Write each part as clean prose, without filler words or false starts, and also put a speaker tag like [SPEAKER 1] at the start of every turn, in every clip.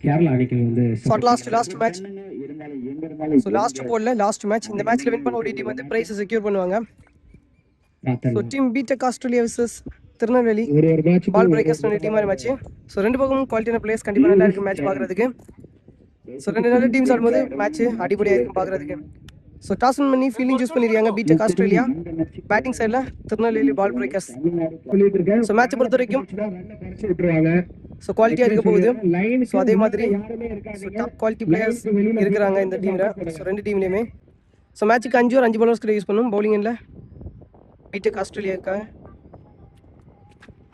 [SPEAKER 1] கேரளா அணிக்கு வந்து
[SPEAKER 2] so last match. So last போல்ல லாஸ்ட் மேட்ச். இந்த மேட்ச்ல வின் பண்ண ஒரு டீம் வந்து பிரைஸ் செக்யூர் பண்ணுவாங்க. So team BTech Australia vs Tirunelveli ball breakers ரெண்டு டீம் மாதிரி மேட்ச். ஸோ ரெண்டு பக்கமும் குவாலிட்டியான பிளேயர்ஸ் கண்டிப்பாக நல்லா இருக்கு மேட்ச் பார்க்கறதுக்கு. ஸோ ரெண்டு நல்ல டீம்ஸ் ஆடும்போது மேட்ச் அடிப்படையாக இருக்கும் பார்க்கறதுக்கு. ஸோ டாஸ் வின் பண்ணி ஃபீல்டிங் சூஸ் பண்ணிருக்காங்க பீடெக் ஆஸ்திரேலியா. பேட்டிங் சைடில் திருநெல்வேலி பால் பிரேக்கர்ஸ். ஸோ மேட்சை பொறுத்த வரைக்கும் ஸோ குவாலிட்டியாக இருக்க போகுது. ஸோ அதே மாதிரி ஸோ டாப் குவாலிட்டி பிளேயர்ஸ் இருக்கிறாங்க இந்த டீமில். ஸோ ரெண்டு டீம்லேயுமே. ஸோ மேட்ச்சுக்கு 5 or 5 bowlers கிட்ட யூஸ் பண்ணும் பவுலிங்கில் பீடெக் ஆஸ்திரேலியாவுக்காக.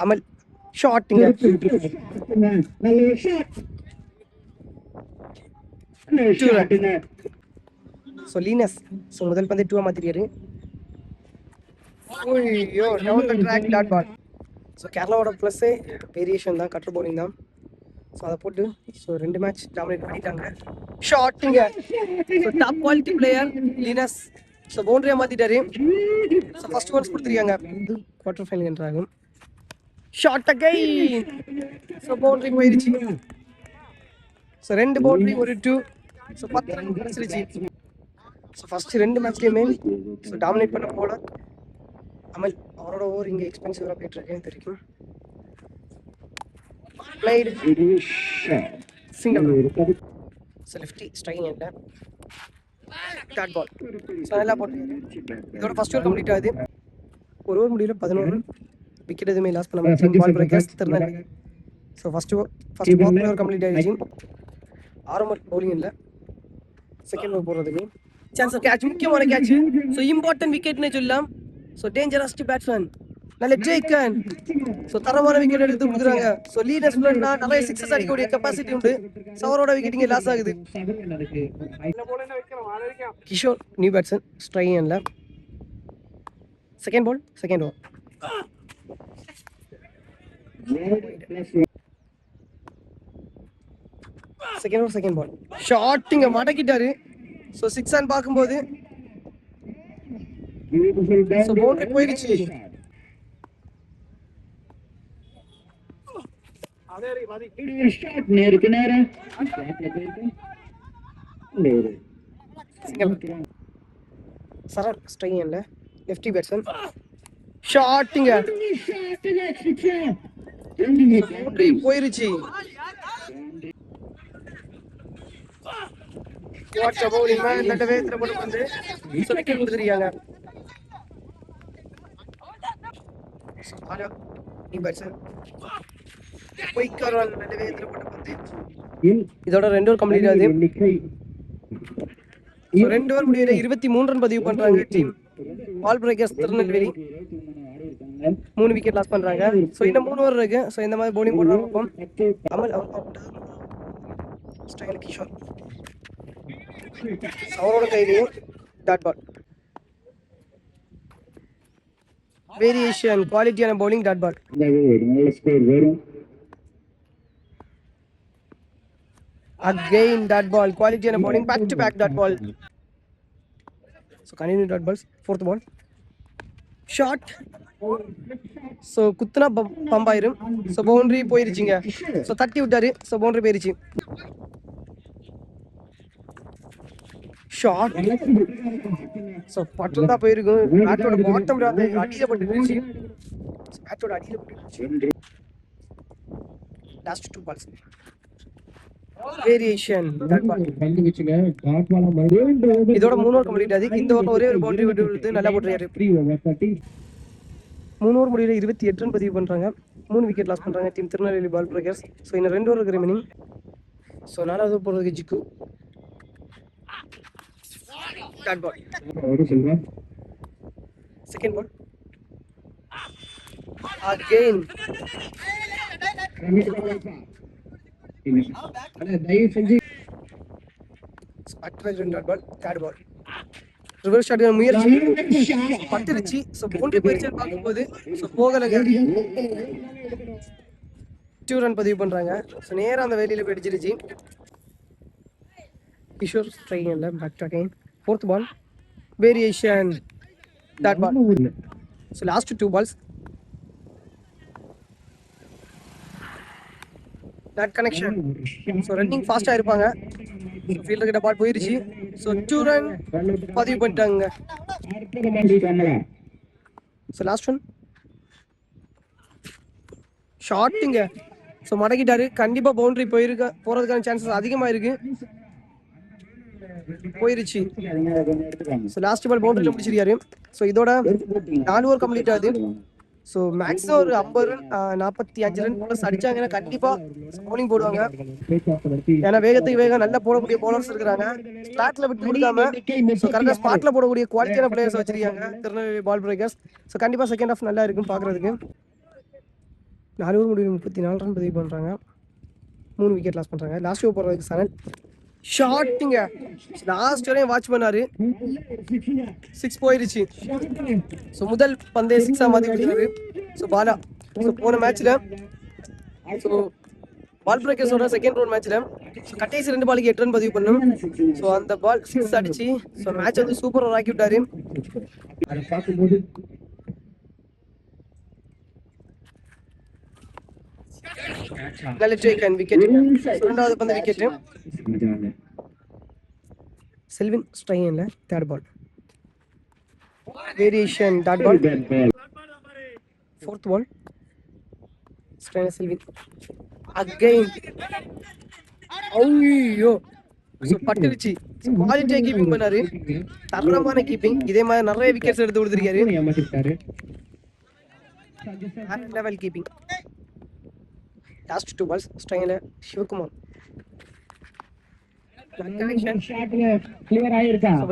[SPEAKER 2] அமல் ஷாட்டிங்க. ஸோ லீனஸ் ஸோ முதல் பந்து 2 மாத்திரியாரு. ஐயோ down the track dot ball. So கேரளாவோட ப்ளஸ்ஸே வேரியேஷன் தான், கட்டர் பவுலிங் தான். ஸோ அதை போட்டு ஸோ ரெண்டு மேட்ச் டாமினேட் பண்ணிட்டாங்க. ஷாட்டிங்க. ஸோ டாப் குவாலிட்டி பிளேயர் லீனஸ். ஸோ பவுண்டரியாக மாற்றிட்டாரு. ஸோ ஃபர்ஸ்ட் ஓவர்ஸ் கொடுத்துருக்காங்க. குவார்டர் ஃபைனல் என்றாகும். Shot again. ஸோ பவுண்டரி போயிருச்சு. ஸோ ரெண்டு பவுண்டரி ஒரு 2. ஸோ 10 ரன் கிடச்சிருச்சு. ஸோ ஃபர்ஸ்ட் ரெண்டு மேட்ச்லேயுமே ஸோ டாமினேட் பண்ண போல அமல். அவரோட ஓவர் இங்கே எக்ஸ்பென்சிவாக போயிட்டு இருக்கேன் தெரியும். Blade single. So lefty strain இல்லை டாட் பால். ஸோ நல்லா போட்டு இதோட ஃபர்ஸ்ட் ஓவர் கம்ப்ளீட் ஆகுது. ஒரு ஓவர் முடியல 11 விக்கெட் எதுவுமே லாஸ் பண்ணாமல் ball breakers Tirunelveli. So first over complete ஆகிடுச்சு. 6 ஓவர் பவுலிங் இல்லை. செகண்ட் ஓவர் போடுறதுக்கு சான்ஸ் கேட்ச், முக்கியமான கேட்ச். ஸோ இம்பார்ட்டன்ட் விக்கெட்னு சொல்லலாம். ஸோ டேஞ்சரஸ் பேட்ஸ்மேன் நல்ல ஜெய்கன். ஸோ தரமான விக்கெட் எடுத்து கொடுக்குறாங்க. ஸோ லீடர்ஸ் நிறைய சிக்ஸஸ் அடிக்கக்கூடிய கெப்பாசிட்டி உண்டு. ஸோ அவரோட விக்கெட் இங்கே லாஸ் ஆகுது. கிஷோர் நியூ பேட்ஸ்மேன் ஸ்ட்ரைன்ல. Second ball second over. Second ball ஷாட்டிங்க மடக்கிட்டாரு. ஸோ 6 ரன் பார்க்கும்போது ஸோ பவுண்டரி போயிடுச்சு. சரண் ஸ்ட்ரைன்ல லெஃப்டி பேட்ஸ்மேன் ஷாட்டிங்க போயிருச்சு. வாட்ஸ் பவுலிங் மேன் நல்ல வேகத்துல போட்டு வந்து விக்கெட் கொடுத்துருக்காங்க. இதோட 2 ஓவர் கம்ப்ளீட் ஆகுது. 2 ஓவர் முடியல 23 ரன் பதிவு பண்றாங்க டீம் பால் பிரேக்கர்ஸ் திருநெல்வேலி. 3 விக்கெட் லாஸ் பண்றாங்க. ஸோ இன்னும் 3 ஓவர் இருக்கு. ஸோ இந்த மாதிரி பவுலிங் போடுறாங்க. அமல் ஸ்டைல் கிஷோர் அவரோட கையிலேயே டாட் பால். வேரியேஷன் குவாலிட்டியான bowling dot ball. Again dot ball, quality and bowling back to back dot ball. So continue dot balls. Fourth ball. Shot. So குத்துனா பம்ப் ஆயிரும். ஸோ பவுண்டரி போயிருச்சுங்க. ஸோ தட்டி விட்டாரு. ஸோ பவுண்டரி போயிருச்சு. Shot. So பட்டம் தான் போயிருக்கும். பேட்டோட பாட்டம் அடியில் பட்டுருச்சு. பேட்டோட அடியில் பட்டுருச்சு. Last 2 balls. வேரியேஷன் இதோட 3 ஓவர் கம்ப்ளீட் ஆகுது. இந்த ஓவர் ஒரே ஒரு பவுண்டரி விட்டு நல்லா போட்டுருக்காரு. 3 ஓவர் முடியல 28 ரன் பதிவு பண்றாங்க. 3 விக்கெட் லாஸ் பண்றாங்க team Tirunelveli ball breakers. So இன்னும் 2 ஓவர் இருக்கு ரிமைனிங். ஸோ 4வது போடுறதுக்கு ஜிக்கு dot ball. Second ball again reverse shot முயற்சி பட்டுருச்சு. ஸோ பவுண்டரி போயிடுச்சு பார்க்கும்போது ஸோ போகலைங்க. 2 ரன் பதிவு பண்றாங்க. ஸோ நேராக அந்த வேலையில போயிடுச்சிருச்சு. கிஷோர் ஸ்ட்ரைன் இல்லை back to again. 4th ball variation dot ball. So last 2 balls. Not connection. So running ஃபாஸ்ட்டாக இருப்பாங்க. ஃபீல்டர் கிட்ட பால் போயிருச்சு. ஸோ 2 ரன் பதிவு பண்ணிட்டாங்க. ஸோ லாஸ்ட் ஒன் ஷாட்டுங்க. ஸோ மடக்கிட்டாரு. கண்டிப்பாக பவுண்டரி போகிறதுக்கான சான்சஸ் அதிகமாக இருக்கு. போயிருச்சு. ஸோ லாஸ்ட் பால் பவுண்டரியில் முடிச்சிருக்காரு. ஸோ இதோட 4 ஓவர் கம்ப்ளீட் ஆகுது. ஸோ மேக்ஸிமம் ஒரு 50 ரன் 45 ரன் ப்ளஸ் அடிச்சாங்கன்னா கண்டிப்பாக பவுலிங் போடுவாங்க. ஏன்னா வேகத்துக்கு வேகம் நல்லா போடக்கூடிய பவுலர்ஸ் இருக்கிறாங்க. ஸ்டார்ட்ல விட்டு கொடுக்காம ஸோ கரெக்டாக ஸ்பாட்ல போடக்கூடிய குவாலிட்டியான பிளேயர்ஸ் வச்சிருக்காங்க திருநெல்வேலி பால் பிரேக்கர்ஸ். ஸோ கண்டிப்பாக செகண்ட் ஹாஃப் நல்லா இருக்கும் பார்க்குறதுக்கு. 4 ஓவர் முடிவு 34 ரன் பதிவு பண்ணுறாங்க. 3 விக்கெட் லாஸ் பண்ணுறாங்க. லாஸ்ட் ஓவர் போடுறதுக்கு சரண் ஷாட்டுங்க. லாஸ்ட் வரையும் வாட்ச் பண்ணாரு. 6 போயிருச்சு. ஸோ முதல் பந்தே 6 மாற்றி கொடுத்தாரு. ஸோ பாலா ஸோ போன மேட்ச்ல ஸோ பால் பிரேக்கர்ஸோட செகண்ட் ரவுண்ட் மேட்ச்ல கடைசி 2 பாலுக்கு 8 ரன் பதிவு பண்ணும். ஸோ அந்த பால் 6 அடிச்சு ஸோ மேட்ச் வந்து சூப்பராக ஆக்கி விட்டாரு. இரண்டாவது பந்து விக்கெட். செல்வின் ஸ்ட்ரைன்ல third ball variation dot ball. Fourth ball strike Selvin again. ஐயோ ஸோ பட்டுருச்சு. குவாலிட்டியா கீப்பிங் பண்ணாரு. தரமான கீப்பிங். இதே மாதிரி நிறைய விக்கெட்ஸ் எடுத்து கொடுத்துருக்காரு. Level keeping. லாஸ்ட் 2 பால்ஸ் ஸ்ட்ரைன்ல சிவகுமார்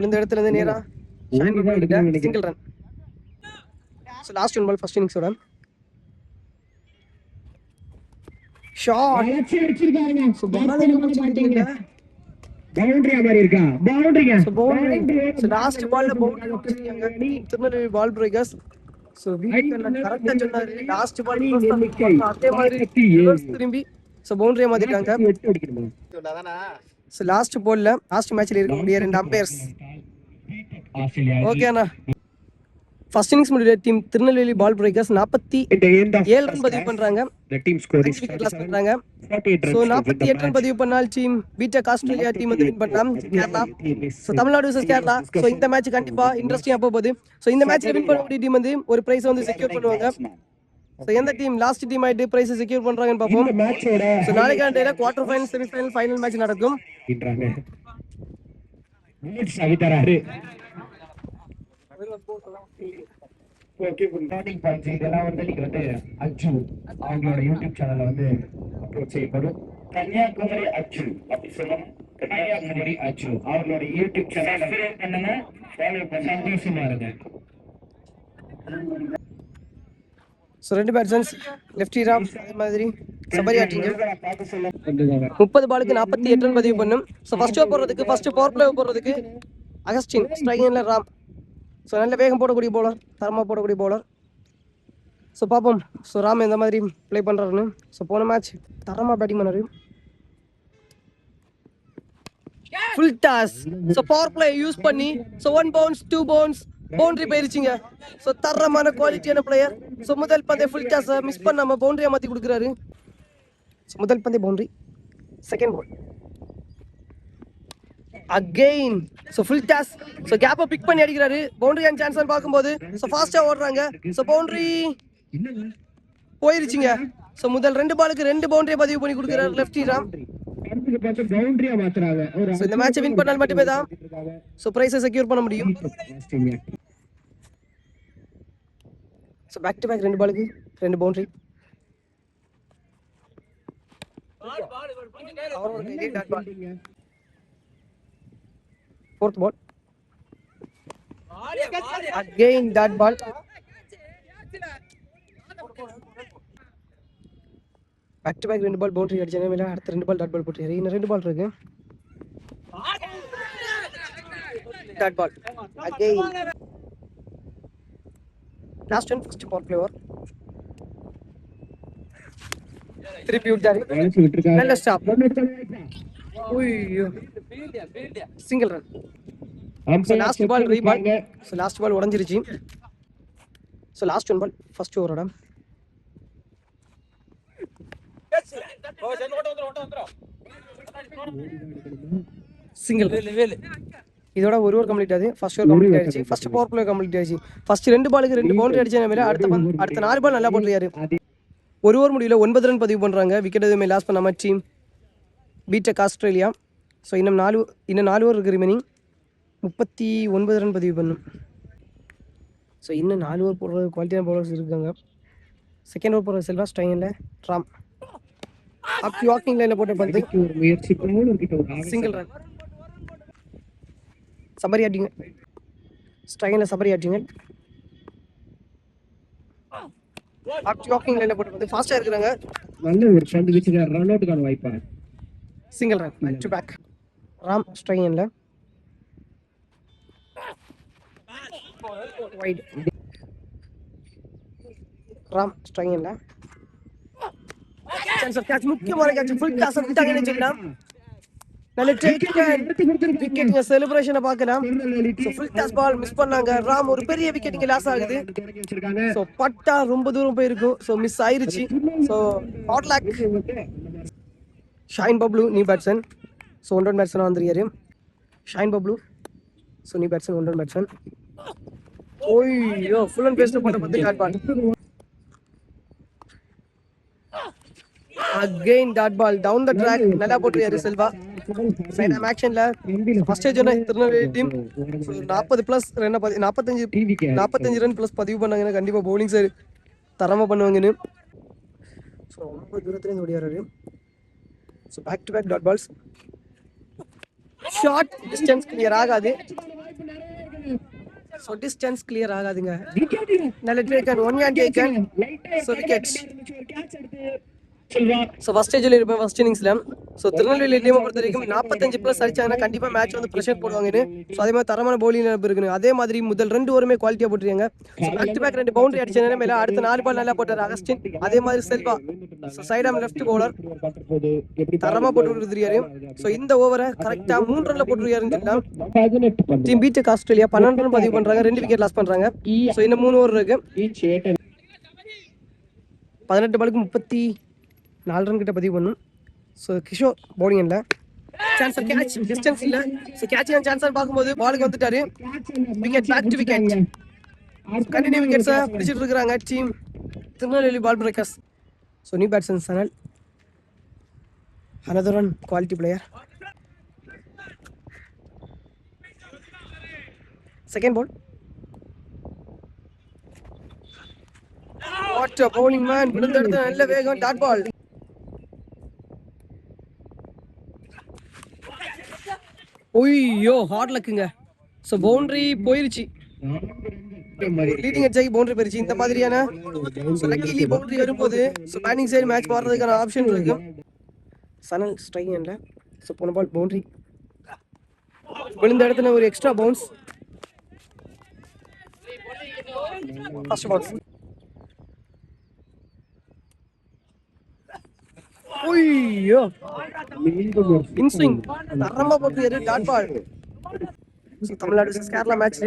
[SPEAKER 2] இந்த இடத்துல இருந்து நேரா single run. So last 1 ball first இன்னிங்ஸோட ஷாட். ஸோ லாஸ்ட் பால்ல boundary Tirunelveli ball breakers. So கரெக்டாக சொன்னாரு. லாஸ்ட் பால் அதே மாதிரி திரும்பி ஸோ பவுண்டரியை மாத்திட்டாங்க. ஸோ லாஸ்ட் பால்ல லாஸ்ட் மேட்ச்ல இருக்கக்கூடிய 2 அம்பையர்ஸ் ஓகே அண்ணா. ஃபர்ஸ்ட் இன்னிங்ஸ் முடிய team Tirunelveli ball breakers 47 run பதிவு பண்றாங்க. விக்கெட் லாஸ் பண்றாங்க. சோ 48 ரன் பதிவு பண்ணால் டீம் பீட்டக் ஆஸ்திரேலியா டீம் வந்து வின் பண்ணலாம் Kerala. So Tamil Nadu vs Kerala. So இந்த மேட்ச் கண்டிப்பா இன்ட்ரஸ்டிங்கா போகுது. சோ இந்த மேட்ச்ல வின் பண்ணக்கூடிய டீம் வந்து ஒரு பிரைஸ் வந்து செக்யூர் பண்ணுவாங்க. சோ எந்த டீம் லாஸ்ட் டீம் ஆயிட்டு பிரைஸ் செக்யூர் பண்றாங்கன்னு பாப்போம். சோ நாளைக்கு டேல quarter final semi final final match நடக்கும்.
[SPEAKER 1] ஓகே குட் பாயிண்ட்ஸ் இதெல்லாம் வந்து நீங்க வந்து அச்சு அவங்களோட யூடியூப் சேனல்ல வந்து அப்லோட் செய்யப்படும். கன்னியாகுமரி அச்சு அப்படி சொல்லணும். கன்னியாகுமரி அச்சு அவங்களோட யூடியூப் சேனல் சப்ஸ்கிரைப் பண்ணுங்க, ஃபாலோ பண்ணுங்க. சந்தோஷமா இருங்க.
[SPEAKER 2] ஸோ 2 பேட்ஸ்மேன்ஸ் லெஃப்டி ராம் அதே மாதிரி சபரியா டீம் 30 பாலுக்கு 48 ரன் பதிவு பண்ணும். ஸோ ஃபர்ஸ்ட் ஓவர் போடுறதுக்கு ஃபர்ஸ்ட் பவர் பிளே போடுறதுக்கு அகஸ்டின் ஸ்ட்ரைக்கிங்ல ராம். ஸோ நல்ல வேகம் போடக்கூடிய பவுலர், தரமாக போடக்கூடிய பவுலர். ஸோ பார்ப்போம் ஸோ ராம் எந்த மாதிரி ப்ளே பண்ணுறாருன்னு. ஸோ போன மேட்ச் தரமாக பேட்டிங் பண்ணாரு. Full toss. So power play use பண்ணி ஸோ 1 பவுன்ஸ் 2 பவுன்ஸ் பவுண்டரி போயிருச்சுங்க. ஸோ தரமான குவாலிட்டியான பிளேயர். ஸோ முதல் பந்தே ஃபுல் டாஸை மிஸ் பண்ணாம பவுண்டரியை மாற்றி கொடுக்குறாரு. ஸோ முதல் பந்தே boundary. Second ball again. So full toss. So கேப்பை பிக் பண்ணி அடிக்கிறாரு. பவுண்டரி அண்ட் சான்ஸ் பார்க்கும்போது ஸோ ஃபாஸ்ட்டாக ஓடுறாங்க. ஸோ பவுண்டரி போயிருச்சுங்க. ஸோ முதல் 2 பாலுக்கு 2 பவுண்டரியை பதிவு பண்ணி கொடுக்குறாரு லெஃப்டி ராம். ஸோ இந்த மேட்சை வின் பண்ணால் மட்டுமே தான் ஸோ பிரைஸை செக்யூர் பண்ண முடியும். ஸோ பேக் டு பேக் 2 பாலுக்கு 2 boundary. Fourth ball. Again that ball. Back to back 2 ball boundary அடிச்சனே மேல அடுத்த 2 ball டாட் பால் போட்டு இன்னும் 2 ball இருக்கு. Dot ball. Again. Last one first ball play over. Tribute தாரி. நல்ல ஸ்டாப். ஓய்யோ single run. So last ball ரீபால். So last ball உடஞ்சிருச்சு. ஸோ லாஸ்ட் 1 பால் ஃபர்ஸ்ட் ஓவரோட சிங்கிள். இதோட ஒரு ஓவர் கம்ப்ளீட் ஆகுது. ஃபர்ஸ்ட் ஓவர் கம்ப்ளீட் ஆயிடுச்சு. ஃபர்ஸ்ட் பவர் பிளே கம்ப்ளீட் ஆயிடுச்சு. ஃபர்ஸ்ட் 2 பாலுக்கு 2 பவுண்டரி அடிச்ச மேல அடுத்த 4 பால் நல்லா போட்டுருக்காரு. ஒரு ஓவர் முடியல 9 ரன் பதிவு பண்றாங்க. விக்கெட் எதுவுமே லாஸ் பண்ணாம டீம் பீட்டெக் ஆஸ்திரேலியா. ஸோ இன்னும் 4 ஓவர் இருக்கு ரிமைனிங். 39 ரன் பதிவு பண்ணும். ஸோ இன்னும் 4 ஓவர் போடுறது குவாலிட்டியான பவுலர்ஸ் இருக்காங்க. செகண்ட் ஓவர் போடுற செல்வா ஸ்டைனில் ராம் அப்படி வாக்கிங் லைனில் போட்டு பந்து
[SPEAKER 1] ஒரு முயற்சி
[SPEAKER 2] சிங்கிள் ரன். சபரி ஆட்டிங்க ஸ்டைனில் சபரி ஆட்டிங்க அப்படி வாக்கிங் லைனில் போட்டு பந்து ஃபாஸ்ட்டாக இருக்கிறாங்க.
[SPEAKER 1] நல்ல ஒரு பந்து வீச்சுக்கார ரன் அவுட்டுக்கான வாய்ப்பா.
[SPEAKER 2] Single run back to back. Ram ஸ்ட்ரைனில் வைட். ராம் ஸ்ட்ரைனில் கேட்ச் முக்கியமான கேட்ச் ஃபுல் டாஸ் விட்டாங்கன்னு சொல்லலாம். நல்ல விக்கெட்டுங்க செலிப்ரேஷனை பார்க்கலாம். ஃபுல் டாஸ் பால் மிஸ் பண்ணாங்க. ராம் ஒரு பெரிய விக்கெட்டுங்க லாஸ் ஆகுது. ஸோ பட்டா ரொம்ப தூரம் போயிருக்கும். ஸோ மிஸ் ஆயிருச்சு. So hard luck Shine Bablu new batsman. So 1 run batsman வந்துருக்காரு Shine Bablu. So new batsman 1 run batsman. ஓய்யோ ஃபுல் அண்ட் பேஸ்ட் போட்ட பத்து dot ball. Again dot ball down the track நல்லா போட்டுருக்காரு செல்வா. சைட் ஆம் ஆக்ஷன்ல first stage Tirunelveli team 40 plus 45 run plus பதிவு பண்ணாங்கன்னா கண்டிப்பா பவுலிங் சைடு தரமா பண்ணுவாங்கன்னு. ஸோ ரொம்ப தூரத்துலேருந்து ஓடியாரு. So back to back dot balls. Short distance clear ஆகாது. ஸோ டிஸ்டன்ஸ் கிளியர் ஆகாதுங்க. நல்ல taken 1 can taken. So wicket. So first ஸ்டேஜில் இருப்பேன் ஃபர்ஸ்ட் இன்னிங்ஸில். ஸோ திருநெல்வேலி டீமை பொறுத்த வரைக்கும் 45 பிளஸ் அடிச்சாங்கன்னா கண்டிப்பாக மேட்ச் வந்து ப்ரெஷர் போடுவாங்கன்னு. ஸோ அதே மாதிரி தரமான பவுலிங் நினைப்பு இருக்குன்னு. அதே மாதிரி முதல் 2 ஓவருமே குவாலிட்டியாக போட்டுருக்காங்க. So back to back 2 boundary அடிச்ச நிலைமையில அடுத்த 4 பால் நல்லா போட்டார் அகஸ்டின். அதே மாதிரி Selva so side arm left bowler தரமாக போட்டு கொடுத்துருக்காரு. ஸோ இந்த ஓவரை கரெக்டாக 3 ரன்ல போட்டுருக்காருன்னு சொல்லலாம். டீம் பீட்டெக் ஆஸ்திரேலியா 12 ரன் பதிவு பண்ணுறாங்க. 2 விக்கெட் லாஸ் பண்ணுறாங்க. ஸோ இன்னும் 3 ஓவர் இருக்கு. 18 பாலுக்கு 34 ரன் கிட்ட பதிவு பண்ணும். ஸோ கிஷோர் பவுலிங் இல்லை. சான்சர் கேட்ச் டிஸ்டன்ஸ் இல்லை. ஸோ கேட்ச் சான்சர் பார்க்கும்போது பாலுக்கு வந்துட்டாரு. Wicket back to wicket. Continue விக்கெட்ஸை பிடிச்சிட்டு இருக்கிறாங்க team Tirunelveli ball breakers. So new batsman Sanal another one quality player. Second ball. What a bowling man. விழுந்தெடுத்து நல்ல வேகம் டாட் பால். ஓய்யோ ஹார்ட் லக்குங்க. ஸோ பவுண்டரி போயிருச்சு. லீடிங் அடிச்சாக்கி பவுண்டரி போயிருச்சு. இந்த மாதிரியான லக்கிலி பவுண்டரி வரும்போது ஸோ பேட்டிங் சைடு மேட்ச் மாறுறதுக்கான ஆப்ஷன் இருக்கு. சனல் ஸ்ட்ரைக் இல்லை. ஸோ போன பால் பவுண்டரி விழுந்த இடத்துல ஒரு எக்ஸ்ட்ரா பவுன்ஸ். ஃபர்ஸ்ட் பால் ஓய்யோ இன்ஸ்விங் தரமா போட்டுருக்காரு dot ball. Tamil Nadu Kerala match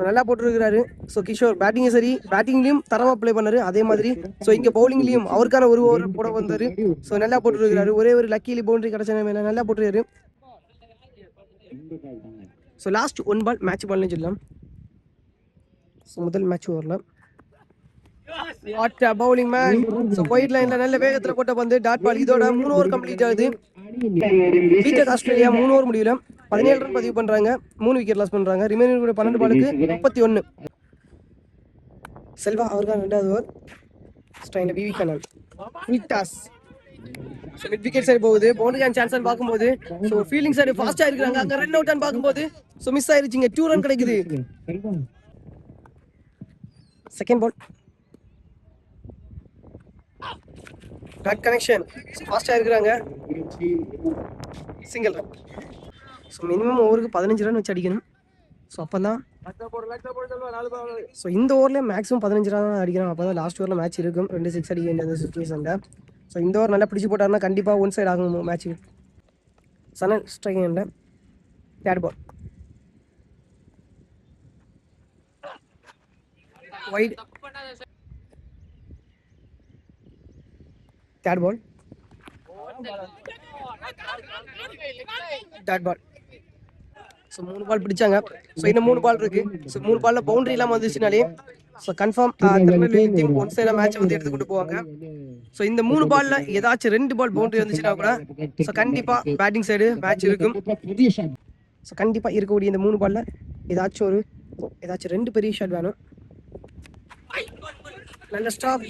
[SPEAKER 2] நல்லா போட்டுருக்காரு. ஸோ கிஷோர் பேட்டிங் சரி பேட்டிங்லயும் தரமா பிளே பண்ணாரு. அதே மாதிரி ஸோ இங்க பவுலிங்லயும் அவருக்கான ஒரு ஓவர் போட வந்தாரு. ஸோ நல்லா போட்டுருக்காரு. ஒரே ஒரு லக்கிலி பவுண்டரி கிடைச்ச மேல நல்லா போட்டுருக்காரு. ஸோ லாஸ்ட் 1 பால் மேட்ச் பால்னு சொல்லலாம். ஸோ முதல் மேட்ச் ஓவர்ல what bowling man. So white லைன்ல நல்ல வேகத்துல போட்ட பந்து டாட் பால். இதோட 3 ஓவர் கம்ப்ளீட் ஆகுது. பீட்டெக் ஆஸ்திரேலியா 3 ஓவர் முடியல 17 ரன் பதிவு பண்றாங்க. 3 விக்கெட் லாஸ் பண்றாங்க. ரிமைனிங் 12 பாலுக்கு 31. செல்வா அவருக்கான 2வது ஓவர் ஸ்டைன்ல விவி கனல் full toss. So mid wicket side போகுது. பவுண்டரி சான்ஸ் பார்க்கும்போது ஸோ ஃபீல்டிங் சைடு ஃபாஸ்டா இருக்காங்க. அங்க ரன் அவுட் பார்க்கும்போது ஸோ மிஸ் ஆயிருச்சுங்க. 2 ரன் கிடைக்குது. செகண்ட் பால் பேக் கனெக்ஷன் ஃபாஸ்டா இருக்காங்க. Single run. ஸோ மினிமம் ஓவருக்கு 15 ரன் வச்சு அடிக்கணும். ஸோ அப்போ தான் ஸோ இந்த ஓவரில் மேக்ஸிமம் 15 ரன் அடிக்கணும். அப்போ தான் லாஸ்ட் ஓவரில் மேட்ச் இருக்கும். 2 6 அடிக்க வேண்டிய சுச்சுவேஷனில். ஸோ இந்த ஓவர் நல்லா பிடிச்சி போட்டாருன்னா கண்டிப்பாக ஒன் சைடு ஆகும் மேட்ச்சு. சனல் ஸ்ட்ரைக்கில் third ball wide. Third ball dot ball. So 3 ball பிடிச்சாங்க. ஸோ இன்னும் 3 பால் இருக்கு. ஸோ 3 பால்ல பவுண்டரி இல்லாம வந்துச்சுனாலே so confirm Tirunelveli team one சைடா மேட்சை வந்து எடுத்துக்கிட்டு போவாங்க. ஸோ இந்த 3 பால்ல ஏதாச்சும் 2 பால் பவுண்டரி வந்துச்சுன்னா கூட ஸோ கண்டிப்பா பேட்டிங் சைடு மேட்ச் இருக்கும். ஸோ கண்டிப்பா இருக்கக்கூடிய இந்த 3 பால்ல ஏதாச்சும் 2 பெரிய ஷாட் வேணும். நல்ல ஸ்டாப்.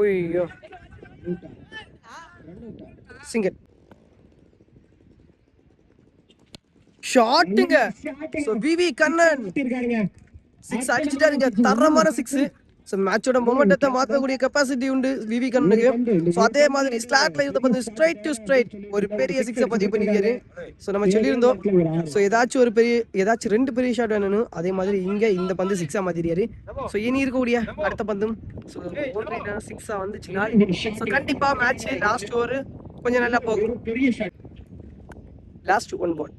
[SPEAKER 2] ஐயோ சிங்கிள் ஷாட்டுங்க. So V V Kannan 6 அடிச்சிட்டாருங்க. தரமான 6. சோ மேட்சோட மொமெண்டத்தை மாத்தக்கூடிய கெபாசிட்டி உண்டு விவி கண்ணனுக்கு. சோ அதே மாதிரி ஸ்லாட்ல இருந்த பந்து ஸ்ட்ரைட் டு ஸ்ட்ரைட் ஒரு பெரிய 6 பதிவு பண்ணிருக்காரு. சோ நம்ம சொல்லியிருந்தோம் சோ ஏதாச்சும் 2 பெரிய ஷாட் வேணும்னு. அதே மாதிரி இங்க இந்த பந்து 6 மாத்திரியாரு. சோ இனி இருக்கக்கூடிய அடுத்த பந்தும் சோ 6 வந்துச்சுன்னா சோ கண்டிப்பா மேட்ச் லாஸ்ட் ஓவர் கொஞ்சம் நல்லா போகும். Last 1 ball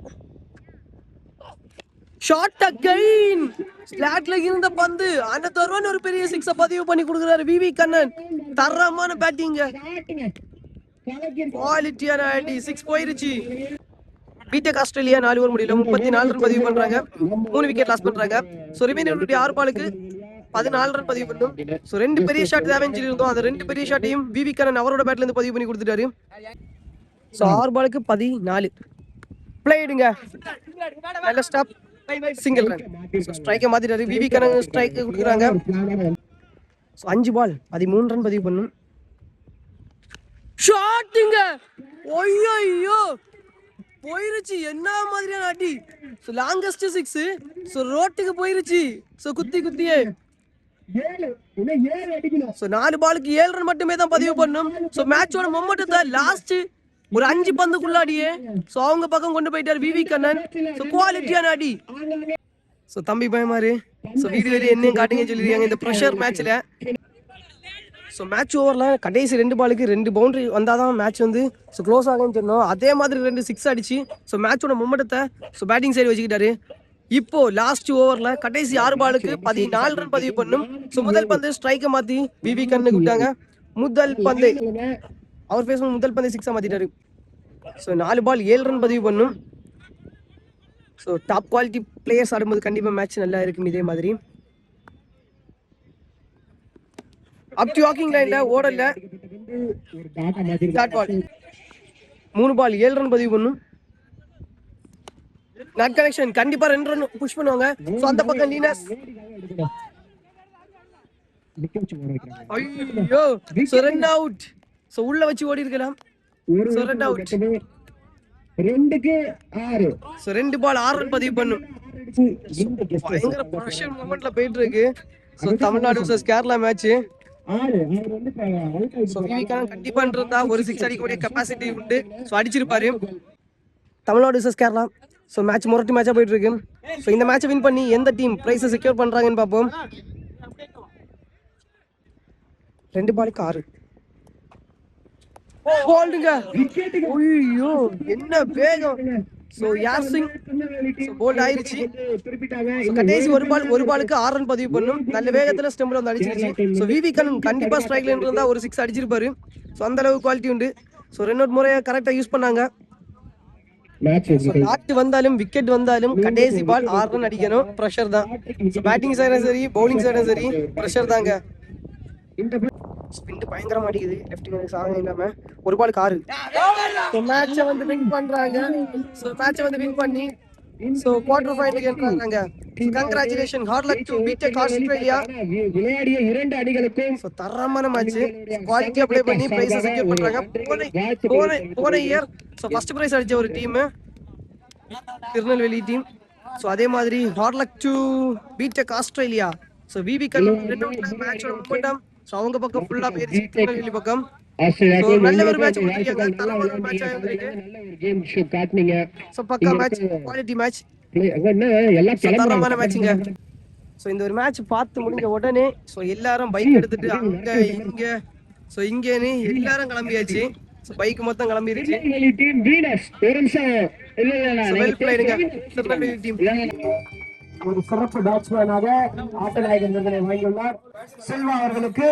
[SPEAKER 2] shot again. ஸ்லாட்ல இருந்த பந்து அனதர்வன் ஒரு பெரிய 6 பதிவு பண்ணி கொடுக்குறாரு விவி கண்ணன். தரமான பேட்டிங், குவாலிட்டியான அடி. 6 போயிருச்சு. பிடெக் ஆஸ்திரேலியா 4 ஓவர் முடியல 34 ரன் பதிவு பண்றாங்க. 3 விக்கெட் லாஸ் பண்றாங்க. சோ ரிமைனிங் 6 பாலுக்கு 14 ரன் பதிவு பண்ணும். சோ 2 பெரிய ஷாட் தேவைன்னு இருந்தோம். அந்த 2 பெரிய ஷாட்டையும் விவி கண்ணன் அவரோட பேட்ல இருந்து பதிவு பண்ணி கொடுத்துட்டாரு. சோ 6 பாலுக்கு 14 பிளேடுங்க. நல்ல ஸ்டாப், சிங்கிள் ரன். ஸ்ட்ரைக்கை மாத்திட்டாரு விவி கண்ணன். ஸ்ட்ரைக் கொடுக்குறாங்க. ஸோ 5 பால் 13 ரன் பதிவு பண்ணும். ஷாட்டுங்க. ஐயோ போயிருச்சு. என்ன மாதிரியான அடி. So longest 6. ஸோ ரோட்டுக்கு போயிருச்சு. ஸோ குத்தியே ஸோ 4 பாலுக்கு 7 ரன் மட்டுமே தான் பதிவு பண்ணும். ஸோ மேட்சோட மொமெண்டத்தை லாஸ்ட் ஒரு 5 பந்துக்குள்ளாடியே சோ அவங்க பக்கம் கொண்டு போயிட்டார் விவி கண்ணன். சோ குவாலிட்டியான அடி. சோ தம்பி பயமாரு சோ வீடியோல என்னையும் காட்டுங்க சொல்லிருக்காங்க இந்த பிரஷர் மேட்ச்ல. சோ மேட்ச் ஓவர்ல கடைசி 2 பாலுக்கு 2 பவுண்டரி வந்தாதான் மேட்ச் வந்து சோ க்ளோஸ் ஆகும்னு சொன்னோம். அதே மாதிரி 2 6 அடிச்சு சோ மேட்சோட மொமெண்டத்தை சோ பேட்டிங் சைடு வச்சுக்கிட்டாரு. இப்போ லாஸ்ட் ஓவர்ல கடைசி 6 பாலுக்கு 14 ரன் பதிவு பண்ணும். சோ முதல் பந்து ஸ்ட்ரைக்கை மாத்தி விவி கண்ணனுக்கு விட்டாங்க. முதல் பந்து அவர் பேச முதல் பந்து 6 மாத்திட்டாரு. ஸோ 4 பால் 7 ரன் பதிவு பண்ணும். ஸோ டாப் குவாலிட்டி பிளேயர்ஸ் ஆடும்போது கண்டிப்பாக மேட்ச் நல்லா இருக்கும். இதே மாதிரி அப் டு வாக்கிங் லைன்ல ஓடல. டாட் பால் 3 பால் 7 ரன் பதிவு பண்ணும். நட் கனெக்ஷன் கண்டிப்பா 2 ரன் புஷ் பண்ணுவாங்க. ஸோ அந்த பக்கம் லீனஸ் ஐயோ ஸோ ரன் அவுட். ஸோ உள்ள வச்சு ஓடி இருக்கலாம். So run out. 2 ball 6 run பதிவு பண்ணும். பயங்கர பிரஷர் மொமெண்ட்ல போயிட்டு இருக்கு. So Tamil Nadu vs Kerala match. So V V Kannan கண்டிப்பா இருந்தா ஒரு 6 அடிக்கக்கூடிய கெப்பாசிட்டி உண்டு. ஸோ அடிச்சிருப்பாரு. Tamil Nadu vs Kerala. So match முரட்டு மேட்சா போயிட்டு இருக்கு. ஸோ இந்த மேட்சை வின் பண்ணி எந்த டீம் பிரைஸை செக்யூர் பண்றாங்கன்னு பார்ப்போம். 2 பாலுக்கு 6 போல்டுங்க. ஐயோ என்ன வேகம். சோ யாசிங் போல்ட் ஆயிருச்சு. கடைசி ஒரு பாலுக்கு 6 ரன் பதிவு பண்ணும். நல்ல வேகத்துல ஸ்டெம்ப்ல வந்து அடிச்சிருச்சு. சோ விவி கண்ணன் கண்டிப்பா ஸ்ட்ரைக்ல இருந்தா ஒரு 6 அடிச்சிருப்பாரு. சோ அந்த அளவுக்கு குவாலிட்டி உண்டு. சோ ரன் அவுட் முறையை கரெக்டா யூஸ் பண்ணாங்க. லாட் வந்தாலும் விக்கெட் வந்தாலும் கடைசி பால் 6 ரன் அடிக்கணும். பிரஷர் தான். பேட்டிங் சைடும் சரி பவுலிங் சைடும் சரி பிரஷர் தாங்க. ஸ்பின் பயங்கரமா அடிக்குது. லெஃப்ட் ஹேண்ட் சாக இல்லாம ஒரு பாலுக்கு 6. சோ மேட்சை வந்து வின் பண்றாங்க. சோ மேட்சை வந்து வின் பண்ணி சோ குவார்டர் ஃபைனலுக்கு என்ட்ராங்க. Congratulation hard luck to B Tech Australia.
[SPEAKER 1] விளையாடிய 2 அணிகளுக்கும்
[SPEAKER 2] சோ தரமான மேட்ச். குவாலிட்டியா ப்ளே பண்ணி பிரைஸ் செக்யூர் பண்றாங்க. போன இயர் சோ ஃபர்ஸ்ட் பிரைஸ் அடிச்ச ஒரு டீம் திருநெல்வேலி டீம். சோ அதே மாதிரி hard luck to B Tech Australia. So V V Kannan மேட்சோட மொமெண்டம் சோ அவங்க பக்கம் ஃபுல்லா போயிருச்சு. திருநெல்வேலி பக்கம் நல்ல ஒரு மேட்ச் முடிச்சிருக்காங்க. தரமான ஒரு மேட்ச் ஆயிருக்கு.
[SPEAKER 1] நல்ல ஒரு கேம் ஷோ காட்னீங்க.
[SPEAKER 2] சோ பக்கா மேட்ச், குவாலிட்டி மேட்ச்,
[SPEAKER 1] எல்லாம்
[SPEAKER 2] தரமான மேட்ச்ங்க. சோ இந்த ஒரு மேட்ச் பார்த்து முடிஞ்ச உடனே சோ எல்லாரும் பைக் எடுத்துட்டு அங்க இங்க சோ இங்கேன்னு எல்லாரும் கிளம்பியாச்சு. சோ பைக் மொத்தம் கிளம்பிருச்சு.
[SPEAKER 1] டீம் வீனஸ் ஒரு நிமிஷம் இல்ல
[SPEAKER 2] வெல் பிளேடுங்க திருநெல்வேலி டீம்.
[SPEAKER 1] ஒரு சிறப்பு பேட்ஸ்மேனாக ஆட்ட நாயகன் விருதினை வாங்கியுள்ளார் செல்வா அவர்களுக்கு